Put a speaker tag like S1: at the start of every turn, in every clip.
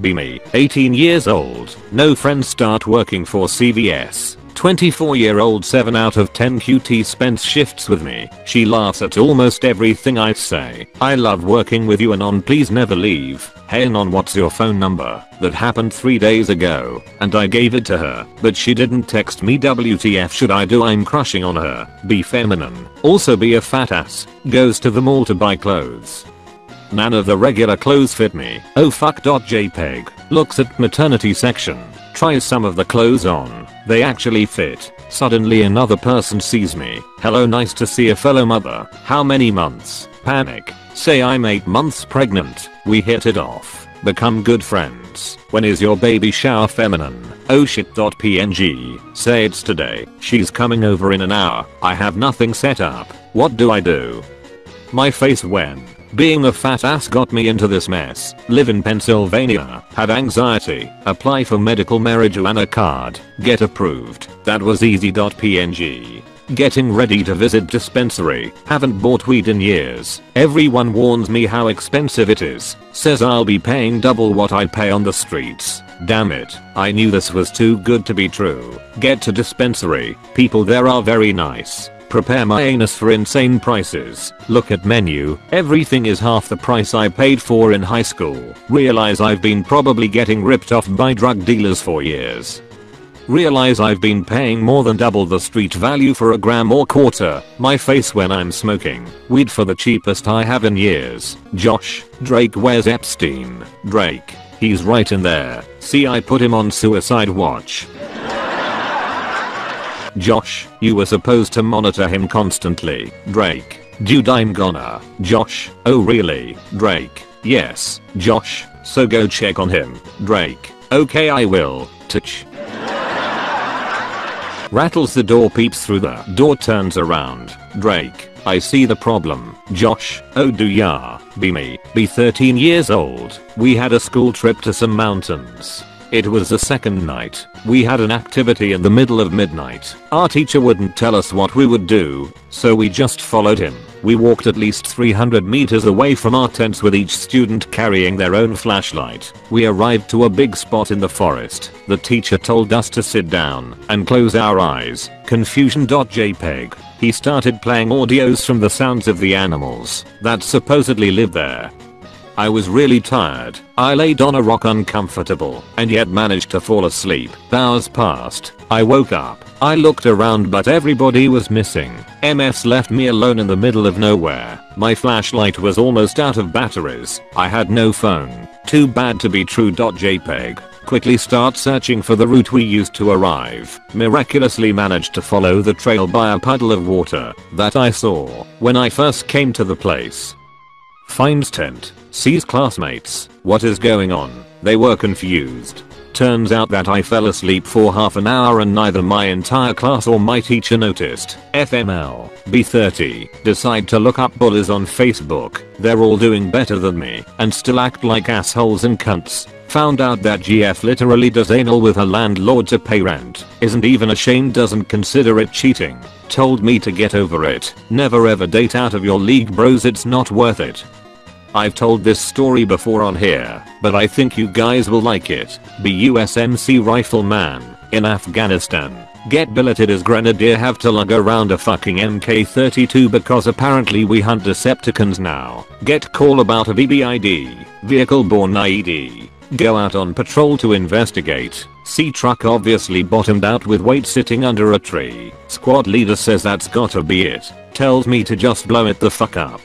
S1: Be me. 18 years old. No friends, start working for CVS. 24-year-old, 7 out of 10 QT spends shifts with me. She laughs at almost everything I say. I love working with you, Anon, please never leave. Hey Anon, what's your phone number? That happened 3 days ago and I gave it to her, but she didn't text me. WTF should I do? I'm crushing on her. Be feminine. Also be a fat ass. Goes to the mall to buy clothes. None of the regular clothes fit me. Oh fuck. JPEG. Looks at maternity section. Tries some of the clothes on. They actually fit. Suddenly another person sees me. Hello, nice to see a fellow mother. How many months? Panic. Say I'm 8 months pregnant. We hit it off. Become good friends. When is your baby shower? Feminine. Oh shit. PNG. Say it's today. She's coming over in an hour. I have nothing set up. What do I do? My face when being a fat ass got me into this mess. Live in Pennsylvania. Had anxiety. Apply for medical marijuana card. Get approved. That was easy. PNG. Getting ready to visit dispensary. Haven't bought weed in years. Everyone warns me how expensive it is. Says I'll be paying double what I pay on the streets. Damn it. I knew this was too good to be true. Get to dispensary. People there are very nice. Prepare my anus for insane prices. Look at menu. Everything is half the price I paid for in high school. Realize I've been probably getting ripped off by drug dealers for years. Realize I've been paying more than double the street value for a gram or quarter. My face when I'm smoking weed for the cheapest I have in years. Josh, Drake, where's Epstein? Drake. He's right in there. See, I put him on suicide watch. Josh, you were supposed to monitor him constantly. Drake. Dude, I'm gonna. Josh, oh really? Drake. Yes, Josh, so go check on him. Drake. Okay, I will. Touch. Rattles the door, peeps through the door, turns around. Drake. I see the problem. Josh. Oh do ya? Be me. Be 13 years old. We had a school trip to some mountains. It was the second night. We had an activity in the middle of midnight. Our teacher wouldn't tell us what we would do, so we just followed him. We walked at least 300 meters away from our tents with each student carrying their own flashlight. We arrived to a big spot in the forest. The teacher told us to sit down and close our eyes. Confusion.jpg. He started playing audios from the sounds of the animals that supposedly live there. I was really tired. I laid on a rock uncomfortable and yet managed to fall asleep. Hours passed. I woke up. I looked around but everybody was missing. MFs left me alone in the middle of nowhere. My flashlight was almost out of batteries. I had no phone. Too bad to be true. JPEG. Quickly start searching for the route we used to arrive. Miraculously managed to follow the trail by a puddle of water that I saw when I first came to the place. Finds tent. Sees classmates. What is going on? They were confused. Turns out that I fell asleep for half an hour and neither my entire class or my teacher noticed. FML. B30. Decide to look up bullies on Facebook. They're all doing better than me and still act like assholes and cunts. Found out that GF literally does anal with her landlord to pay rent. Isn't even ashamed, doesn't consider it cheating. Told me to get over it. Never ever date out of your league, bros, it's not worth it. I've told this story before on here, but I think you guys will like it. Be USMC rifleman in Afghanistan. Get billeted as grenadier, have to lug around a fucking MK32 because apparently we hunt Decepticons now. Get call about a VBID, vehicle borne IED. Go out on patrol to investigate. See truck obviously bottomed out with weight sitting under a tree. Squad leader says that's gotta be it. Tells me to just blow it the fuck up.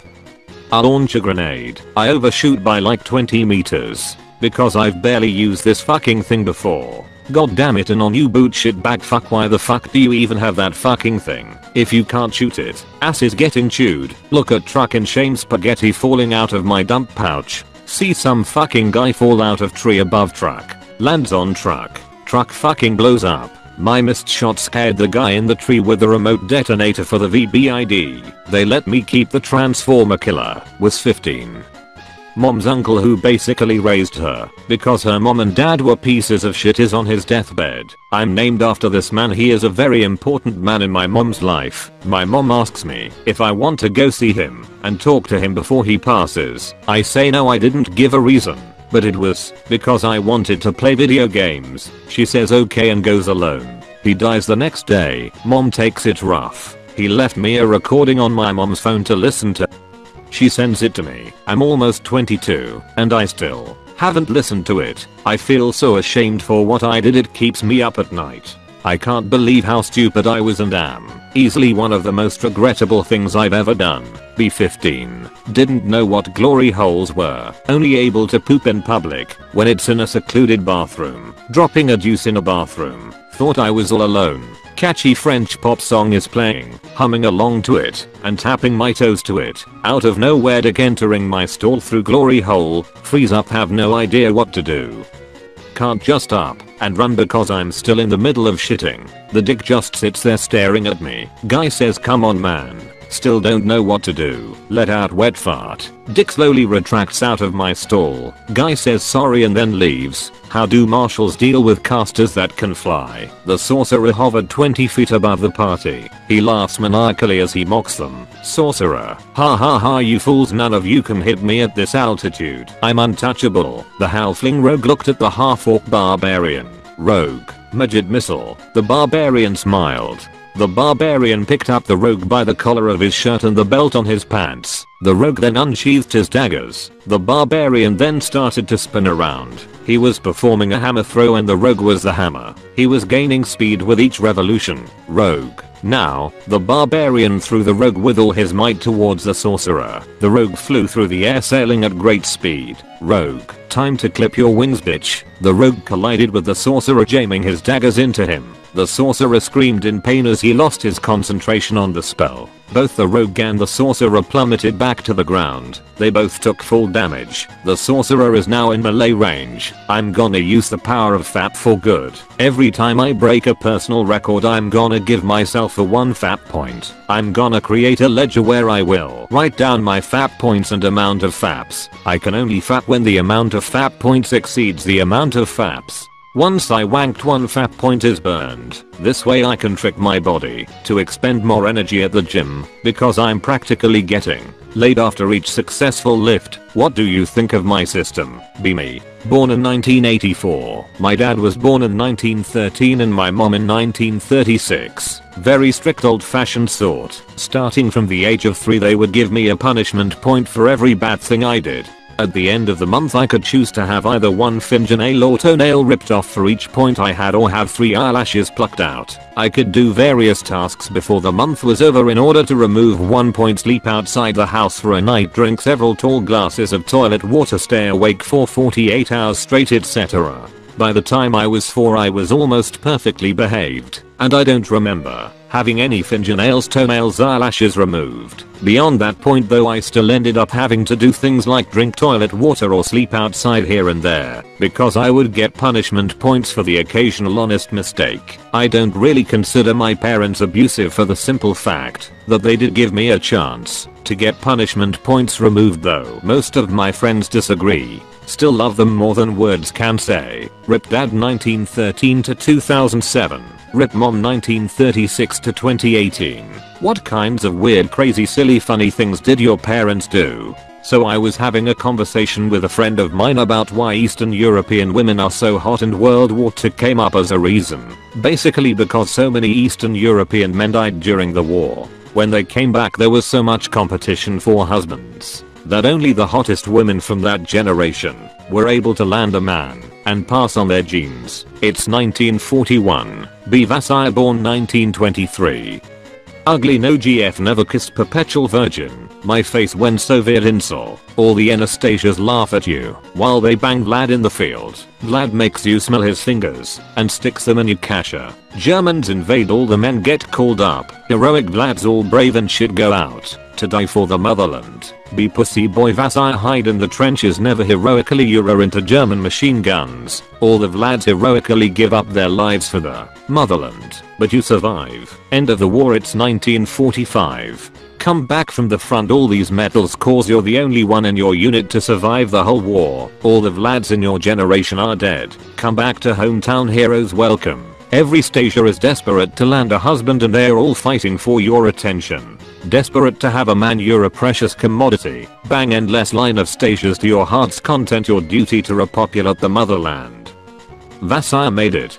S1: I launch a grenade. I overshoot by like 20 meters because I've barely used this fucking thing before. God damn it, and on you boot shit bag fuck, why the fuck do you even have that fucking thing if you can't shoot it? Ass is getting chewed. Look at truck in shame, spaghetti falling out of my dump pouch. See some fucking guy fall out of tree above truck. Lands on truck. Truck fucking blows up. My missed shot scared the guy in the tree with the remote detonator for the VBID. They let me keep the transformer killer. Was 15. Mom's uncle, who basically raised her because her mom and dad were pieces of shit, is on his deathbed. I'm named after this man. He is a very important man in my mom's life. My mom asks me if I want to go see him and talk to him before he passes. I say no, I didn't give a reason. but it was because I wanted to play video games. She says okay and goes alone. He dies the next day. Mom takes it rough. He left me a recording on my mom's phone to listen to. She sends it to me. I'm almost 22 and I still haven't listened to it. I feel so ashamed for what I did. It keeps me up at night. I can't believe how stupid I was and am easily one of the most regrettable things I've ever done. B15. Didn't know what glory holes were. Only able to poop in public when it's in a secluded bathroom. Dropping a deuce in a bathroom. Thought I was all alone. Catchy French pop song is playing, humming along to it, and tapping my toes to it. Out of nowhere dick entering my stall through glory hole. Freeze up, have no idea what to do. Can't just up and run because I'm still in the middle of shitting. The dick just sits there staring at me. Guy says come on man. Still don't know what to do. Let out wet fart. Dick slowly retracts out of my stall. Guy says sorry and then leaves. How do marshals deal with casters that can fly? The sorcerer hovered 20 feet above the party. He laughs maniacally as he mocks them. Sorcerer. Ha ha ha, you fools, none of you can hit me at this altitude. I'm untouchable. The halfling rogue looked at the half-orc barbarian. Rogue. Magid missile. The barbarian smiled. The barbarian picked up the rogue by the collar of his shirt and the belt on his pants. The rogue then unsheathed his daggers. The barbarian then started to spin around. He was performing a hammer throw and the rogue was the hammer. He was gaining speed with each revolution. Rogue. Now, the barbarian threw the rogue with all his might towards the sorcerer. The rogue flew through the air sailing at great speed. Rogue. Time to clip your wings, bitch. The rogue collided with the sorcerer, jamming his daggers into him. The sorcerer screamed in pain as he lost his concentration on the spell. Both the rogue and the sorcerer plummeted back to the ground. They both took full damage. The sorcerer is now in melee range. I'm gonna use the power of FAP for good. Every time I break a personal record, I'm gonna give myself a 1 FAP point. I'm gonna create a ledger where I will write down my FAP points and amount of FAPs. I can only FAP when the amount of FAP points exceeds the amount of FAPs. Once I wanked, 1 FAP point is burned. This way I can trick my body to expend more energy at the gym because I'm practically getting laid after each successful lift. What do you think of my system? Be me. Born in 1984. My dad was born in 1913 and my mom in 1936. Very strict old-fashioned sort. Starting from the age of 3 they would give me a punishment point for every bad thing I did. At the end of the month I could choose to have either 1 fingernail or toenail ripped off for each point I had, or have 3 eyelashes plucked out. I could do various tasks before the month was over in order to remove 1 point, sleep outside the house for a night, drink several tall glasses of toilet water, stay awake for 48 hours straight, etc. By the time I was 4 I was almost perfectly behaved, and I don't remember having any fingernails, toenails, eyelashes removed. Beyond that point though, I still ended up having to do things like drink toilet water or sleep outside here and there, because I would get punishment points for the occasional honest mistake. I don't really consider my parents abusive for the simple fact that they did give me a chance to get punishment points removed, though most of my friends disagree. Still love them more than words can say. Rip Dad 1913 to 2007. Rip Mom 1936 to 2018. What kinds of weird, crazy, silly, funny things did your parents do? So I was having a conversation with a friend of mine about why Eastern European women are so hot, and World War II came up as a reason. Basically because so many Eastern European men died during the war. When they came back there was so much competition for husbands that only the hottest women from that generation were able to land a man and pass on their genes. It's 1941. B. Vasai born 1923. Ugly, no GF, never kissed, perpetual virgin. My face when Soviet insult. All the Anastasias laugh at you while they bang Vlad in the field. Vlad makes you smell his fingers and sticks them in your kasha. Germans invade, all the men get called up. Heroic Vlad's all brave and shit, go out to die for the motherland. Be pussy boy Vasai, hide in the trenches, never heroically Euro into German machine guns. All the Vlads heroically give up their lives for the motherland, but you survive. End of the war, it's 1945. Come back from the front, all these medals cause you're the only one in your unit to survive the whole war. All the Vlads in your generation are dead. Come back to hometown, heroes welcome. Every Stasia is desperate to land a husband and they're all fighting for your attention. Desperate to have a man, you're a precious commodity. Bang, endless line of stages to your heart's content, your duty to repopulate the motherland. Vassire made it.